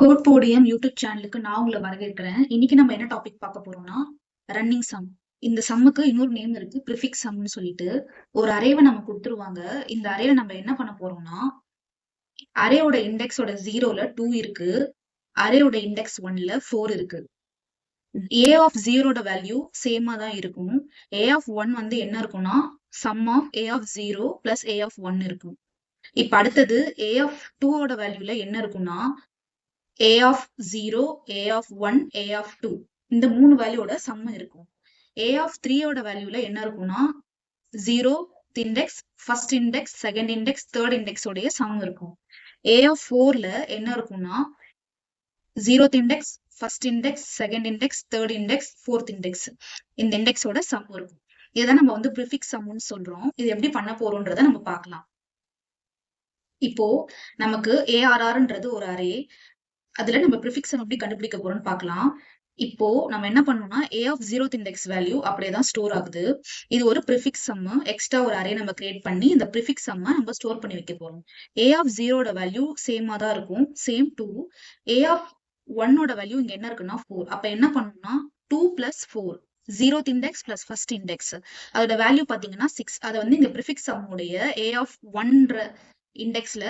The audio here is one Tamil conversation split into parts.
கோட் போடியம் யூடியூப் சேனலுக்கு நான் உங்களை வரவேற்கிறேன். இன்னைக்கு நம்ம என்ன டாபிக் பார்க்க போறோம்னா ரன்னிங் சம். இந்த சம்முக்கு இன்னொரு நேம் இருக்கு, ப்ரிஃபிக்ஸ் சம்னு சொல்லிட்டு. ஒரு அரேவை நம்ம கொடுத்துருவாங்க. இந்த அரேல நம்ம என்ன பண்ண போறோம்னா, அரேயோட இண்டெக்ஸோட 0ல 2 இருக்கு, அரேயோட இண்டெக்ஸ் 1ல 4 இருக்கு. ஏ ஆஃப் 0 வேல்யூ சேமா தான் இருக்கும். ஏ ஆஃப் 1 வந்து என்ன இருக்கும்னா sum of A of 0 plus A of 1 இருக்கும். இப்ப அடுத்தது ஏ ஆஃப் 2 வேல்யூல என்ன இருக்கும்னா a of 0, a of 1, a of 2 இந்த மூணு வேல்யூட சம் இருக்கும். a of 3 ஓட வேல்யூல என்ன இருக்கும்னா 0 index, first index, second index, third index உடைய சம் இருக்கும். a of 4ல என்ன இருக்கும்னா 0 index, first index, second index, third index, fourth index இந்த இண்டெக்ஸோட சம் இருக்கும். இதான் நம்ம வந்து ப்ரிஃபிக்ஸ் சம்னு சொல்றோம். இது எப்படி பண்ண போறோம்ன்றத நம்ம பார்க்கலாம். இப்போ நமக்கு ARRன்றது ஒரு அரே. அதுல நம்ம ப்ரிஃபிக்ஸ் சம் எப்படி கண்டுபிடிக்க போறோம்னு பார்க்கலாம். இப்போ நம்ம என்ன பண்ணோம்னா a of 0th index value அப்படியே தான் ஸ்டோர் ஆகுது. இது ஒரு ப்ரிஃபிக்ஸ் சம். எக்ஸ்ட்ரா ஒரு அரே நம்ம கிரியேட் பண்ணி இந்த ப்ரிஃபிக்ஸ் சம்ம நம்ம ஸ்டோர் பண்ணி வைக்க போறோம். a of 0 வேல்யூ சேமா தான் இருக்கும், சேம் 2. a of 1 வேல்யூ இங்க என்ன இருக்குன்னா 4. அப்ப என்ன பண்ணணும்னா 2 plus 4, 0th index plus first index, அதோட வேல்யூ பாத்தீங்கன்னா 6. அதை வந்து இந்த ப்ரிஃபிக்ஸ் சம் உடைய a of 1 இண்டெக்ஸ்ல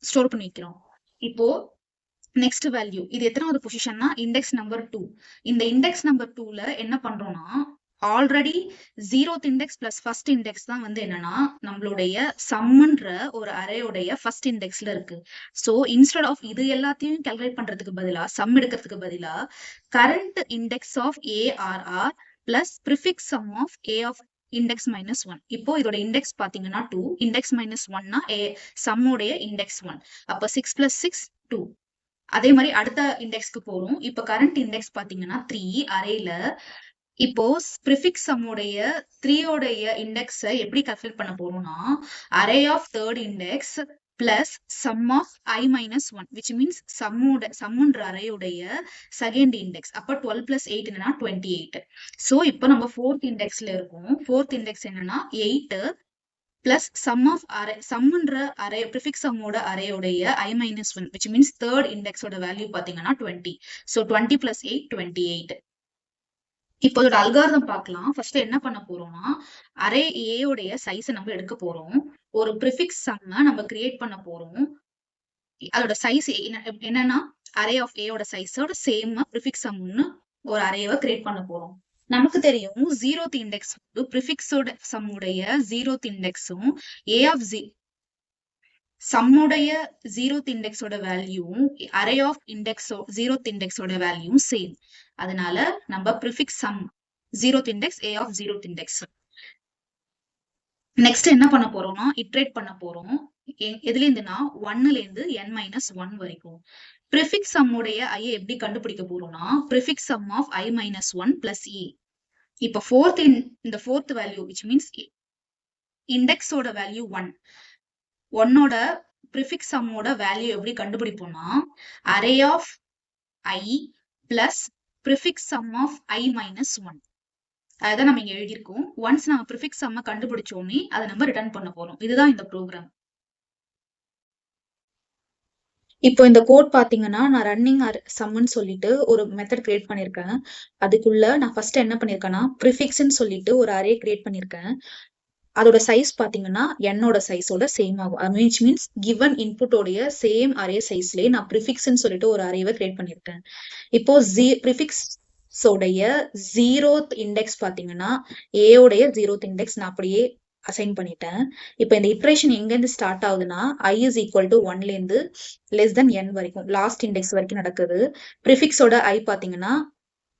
ஸ்டோர் பண்ணி வைக்கிறோம். இப்போ நெக்ஸ்ட் வேல்யூ இது எத்தனாவது பொசிஷன்னா இண்டெக்ஸ் நம்பர் 2. இந்த இண்டெக்ஸ் நம்பர் 2ல என்ன பண்றோம்னா already 0th index plus first index தான் வந்து என்னன்னா நம்மளுடைய சம்ன்ற ஒரு அரேயோடைய ஃபர்ஸ்ட் இண்டெக்ஸ்ல இருக்கு. சோ இன்ஸ்டெட் ஆஃப் இது எல்லாத்தையும் கால்குலேட் பண்றதுக்கு பதிலா, சம் எடுக்கிறதுக்கு பதிலா current index of ARR plus prefix sum of A of index minus 1. இப்போ இதோட இண்டெக்ஸ் பாத்தீங்கன்னா 2, இண்டெக்ஸ் மைனஸ் 1னா சம்முடைய இண்டெக்ஸ் 1. அப்ப 6 plus 6 2. அதே மாதிரி அடுத்த இண்டெக்ஸ்க்கு போறோம். இப்ப கரண்ட் இண்டெக்ஸ் பாத்தீங்கன்னா 3 அரேல. இப்போ ப்ரிஃபிக்ஸ் சம்முடைய 3 ஓடைய இண்டெக்ஸ எப்படி கால்குலேட் பண்ண போறோம்னா array of third index plus sum of I minus 1, which means சம்முன்ற அரேயுடைய செகண்ட் இண்டெக்ஸ். அப்ப 12 plus 8 என்னன்னா 28. சோ இப்போ நம்ம ஃபோர்த் இண்டெக்ஸ்ல இருக்கோம். ஃபோர்த் இண்டெக்ஸ் என்னன்னா 8 plus sum of array, sumன்ற array prefix sum ஓட array உடைய I minus 1, which means third index ஓட value பாத்தீங்கன்னா 20. So 20 plus 8, 28. இப்போ இதோட அல்காரிதம் பார்க்கலாம். ஃபர்ஸ்ட் என்ன பண்ண போறோம்னா அரே A உடைய சைஸை நம்ம எடுக்க போறோம். ஒரு ப்ரிஃபிக்ஸ் சம்ம நம்ம கிரியேட் பண்ண போறோம். அதோட சைஸ் என்னன்னா அரே ஆஃப் A ஓட சைஸோட சேம் ப்ரிஃபிக்ஸ் சம்னு ஒரு அரேவை கிரியேட் பண்ண போறோம். நமக்கு தெரியும் 0th இண்டெக்ஸ் ப்ரிஃபிக்ஸோட சம்முடைய 0th இண்டெக்ஸும் A of சம்முடைய 0th இண்டெக்ஸோட வேல்யூவும் அரே ஆஃப் இண்டெக்ஸ் 0th இண்டெக்ஸோட வேல்யூவும் சேம். அதனால நம்ம prefix sum 0th index A of 0th index. Next என்ன பண்ண போறோம்னா இட்ரேட் பண்ண போறோம். எதுல இருந்துன்னா 1ல இருந்து n minus 1 வரைக்கும். ப்ரிஃபிக்ஸ் சம்முடைய I எப்படி கண்டுபிடிக்க போறோம்னா prefix sum of I minus 1 plus E. இப்ப இந்த ஃபோர்த் வேல்யூ which means இண்டெக்ஸோட வேல்யூ 1. 1ஓட ப்ரிஃபிக்ஸ் சம்மோட வேல்யூ எப்படி கண்டுபிடிப்போம்னா array of I plus prefix sum of I minus 1. அதான் நம்ம இங்க எழுதியிருக்கோம். ஒன்ஸ் நம்ம ப்ரிஃபிக்ஸ் சம்ம கண்டுபிடிச்சோமே அதை நம்ம ரிட்டர்ன் பண்ண போறோம். இதுதான் இந்த ப்ரோக்ராம். இப்போ இந்த கோட் பாத்தீங்கன்னா நான் ரன்னிங் சம்னு சொல்லிட்டு ஒரு மெத்தட் கிரியேட் பண்ணிருக்கேன். அதுக்குள்ள நான் ஃபர்ஸ்ட் என்ன பண்ணிருக்கேன்னா ப்ரிஃபிக்ஸ்ன்னு சொல்லிட்டு ஒரு அரே கிரியேட் பண்ணிருக்கேன். அதோட சைஸ் பாத்தீங்கன்னா என்னோட சைஸோட சேம் ஆகும். which means given input உடைய சேம் அரே சைஸ்லயே நான் ப்ரிஃபிக்ஸ்ன்னு சொல்லிட்டு ஒரு அரேவை கிரியேட் பண்ணிருக்கேன். இப்போ ப்ரிஃபிக்ஸ் உடைய 0th இண்டெக்ஸ் பாத்தீங்கன்னா A உடைய 0th இண்டெக்ஸ் நான் அப்படியே அசைன் பண்ணிட்டேன். இப்ப இந்த இட்ரேஷன் எங்க இருந்து ஸ்டார்ட் ஆகுதுன்னா I is equal to 1ல இருந்து less than n வரைக்கும் லாஸ்ட் இண்டெக்ஸ் வரைக்கும் நடக்குது. ப்ரிஃபிக்ஸோட I பாத்தீங்கன்னா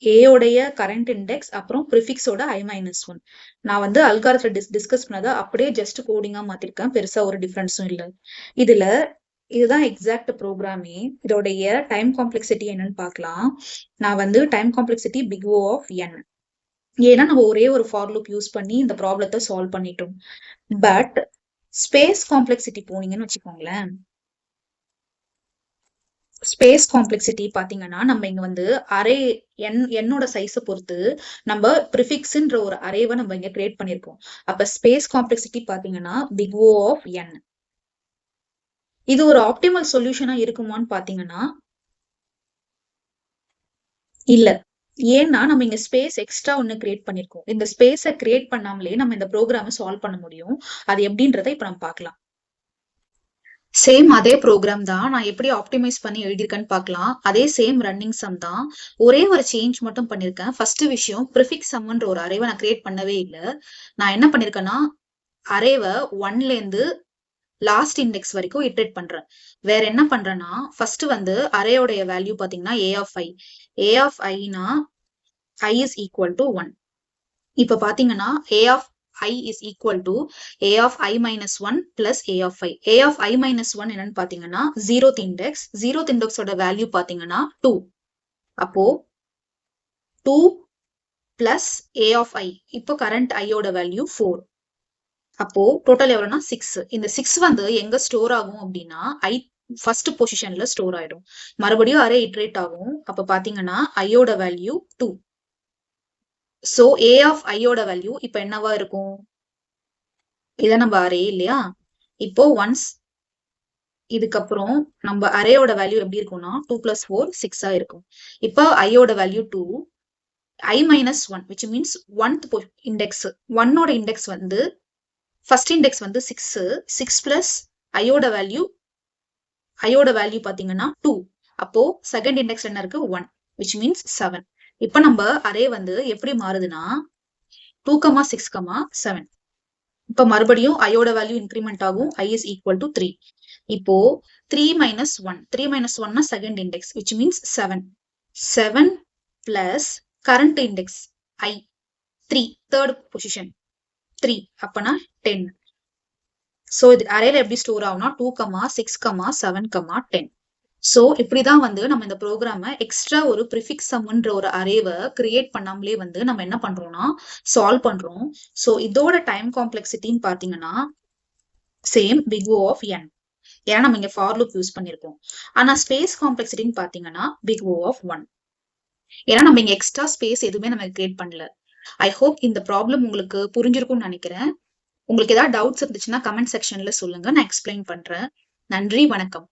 A உடைய கரண்ட் இண்டெக்ஸ் அப்புறம் ப்ரிஃபிக்ஸோட I minus 1. நான் வந்து அல்காரிதத்தை டிஸ்கஸ் பண்ணதை அப்படியே ஜஸ்ட் கோடிங்கா மாத்திருக்கேன். பெருசா ஒரு டிஃபரன்ஸும் இல்லை. இதுதான் எக்ஸாக்ட் ப்ரோக்ராமே. இதோடைய டைம் காம்ப்ளெக்சிட்டி என்னன்னு பார்க்கலாம். நான் வந்து time complexity big O of n. ஏன்னா நம்ம ஒரே ஒரு ஃபார் லூப் யூஸ் பண்ணி இந்த ப்ராப்ளத்தை சால்வ் பண்ணிட்டோம். பட் ஸ்பேஸ் காம்ப்ளெக்சிட்டி போனீங்கன்னு வச்சுக்கோங்களேன். ஸ்பேஸ் காம்ப்ளெக்சிட்டி பாத்தீங்கன்னா நம்ம இங்க வந்து அரே என்னோட சைஸை பொறுத்து நம்ம ப்ரிஃபிக்ஸ்ன்ற ஒரு அரேவை நம்ம இங்க கிரியேட் பண்ணிருக்கோம். அப்ப ஸ்பேஸ் காம்ப்ளெக்சிட்டி பாத்தீங்கன்னா big O of n. இது ஒரு ஆப்டிமல் சொல்யூஷனா இருக்குமான்னு பாத்தீங்கன்னா இல்ல. ஏன்னா நம்ம இங்க ஸ்பேஸ் எக்ஸ்ட்ரா ஒண்ணு கிரியேட் பண்ணிருக்கோம். இந்த ஸ்பேஸ கிரியேட் பண்ணாமலே நம்ம இந்த ப்ரோகிராம சால்வ் பண்ண முடியும். அது எப்படின்றத இப்ப நம்ம பார்க்கலாம். சேம் அதே ப்ரோகிராம் தான். நான் எப்படி ஆப்டிமைஸ் பண்ணி எழுதியிருக்கேன்னு பார்க்கலாம். அதே சேம் ரன்னிங் சம் தான். ஒரே ஒரு சேஞ்ச் மட்டும் பண்ணிருக்கேன். ஃபர்ஸ்ட் விஷயம் ப்ரிஃபிக்ஸ் சம்ன்ற ஒரு அரேவை நான் கிரியேட் பண்ணவே இல்ல. நான் என்ன பண்ணிருக்கேன்னா, அரேவ 1ல இருந்து லாஸ்ட் இண்டெக்ஸ் வரைக்கும் இட்டரேட் பண்றேன். வேற என்ன பண்றேன்னா, ஃபர்ஸ்ட் வந்து அரேயோடைய வேல்யூ பாத்தீங்கன்னா a of i. a of i னா i is equal to 1. இப்ப பாத்தீங்கன்னா a of I is equal to a of I minus 1 plus a of I. a of I minus 1 என்னன்னு பாத்தீங்கன்னா 0th index. 0th index ஓட வேல்யூ பாத்தீங்கன்னா 2. அப்போ 2 plus a of I. இப்போ current I ஓட வேல்யூ 4. அப்போ டோட்டல் எவ்வளவுனா 6. இந்த 6 வந்து எங்க ஸ்டோர் ஆகும் அப்படின்னா I ஃபர்ஸ்ட் பொசிஷன்ல ஸ்டோர் ஆயிடும். மறுபடியும் அரே இட்ரேட் ஆகும். அப்ப பாத்தீங்கன்னா I ஓட value 2. So a of I ஓட வேல்யூ இப்ப என்னவா இருக்கும்? இத நம்ம அரே இல்லையா? இப்போ ஒன்ஸ் இதுக்கப்புறம் நம்ம அரேயோட வேல்யூ எப்படி இருக்கும்னா 2 plus 4 6 இருக்கும். இப்போ I ஓட value 2, I minus 1 which means 1th index 1 ஓட இண்டெக்ஸ் வந்து ஃபர்ஸ்ட் இண்டெக்ஸ் வந்து 6, 6 plus I ஓட வேல்யூ பாத்தீங்கன்னா 2. அப்போ செகண்ட் இண்டெக்ஸ் என்ன இருக்கு 1 which means 7. இப்போ நம்ம அரே வந்து எப்படி மாறுதுன்னா 2, 6, 7. இப்ப மறுபடியும் I ஓட வேல்யூ இன்கிரிமெண்ட் ஆகும். I is equal to 3. இப்போ 3 minus 1. 3 minus 1 னா second index which means 7. 7 plus current index I 3. third position 3. அப்பனா 10. சோ இது அரேல எப்படி ஸ்டோர் ஆகும்னா 2, 6, 7, 10. சோ இப்படிதான் வந்து நம்ம இந்த ப்ரோக்ராம எக்ஸ்ட்ரா ஒரு ப்ரிஃபிக்ஸ் சம்ன்ற ஒரு அரேவை கிரியேட் பண்ணாமலே வந்து நம்ம என்ன பண்றோம்னா சால்வ் பண்றோம். சோ இதோட டைம் காம்ப்ளெக்சிட்டின்னு பாத்தீங்கன்னா same big O of n. ஏன்னா நம்ம இங்க ஃபார் லூப் யூஸ் பண்ணிருக்கோம். ஆனா ஸ்பேஸ் காம்ப்ளெக்சிட்டின்னு பாத்தீங்கன்னா பிக் O of 1. ஏன்னா நம்ம இங்க எக்ஸ்ட்ரா ஸ்பேஸ் எதுவுமே நம்ம கிரியேட் பண்ணல. ஐ ஹோப் இந்த ப்ராப்ளம் உங்களுக்கு புரிஞ்சிருக்கும்னு நினைக்கிறேன். உங்களுக்கு ஏதாவது டவுட்ஸ் இருந்துச்சுன்னா கமெண்ட் செக்ஷன்ல சொல்லுங்க, நான் எக்ஸ்பிளைன் பண்றேன். நன்றி, வணக்கம்.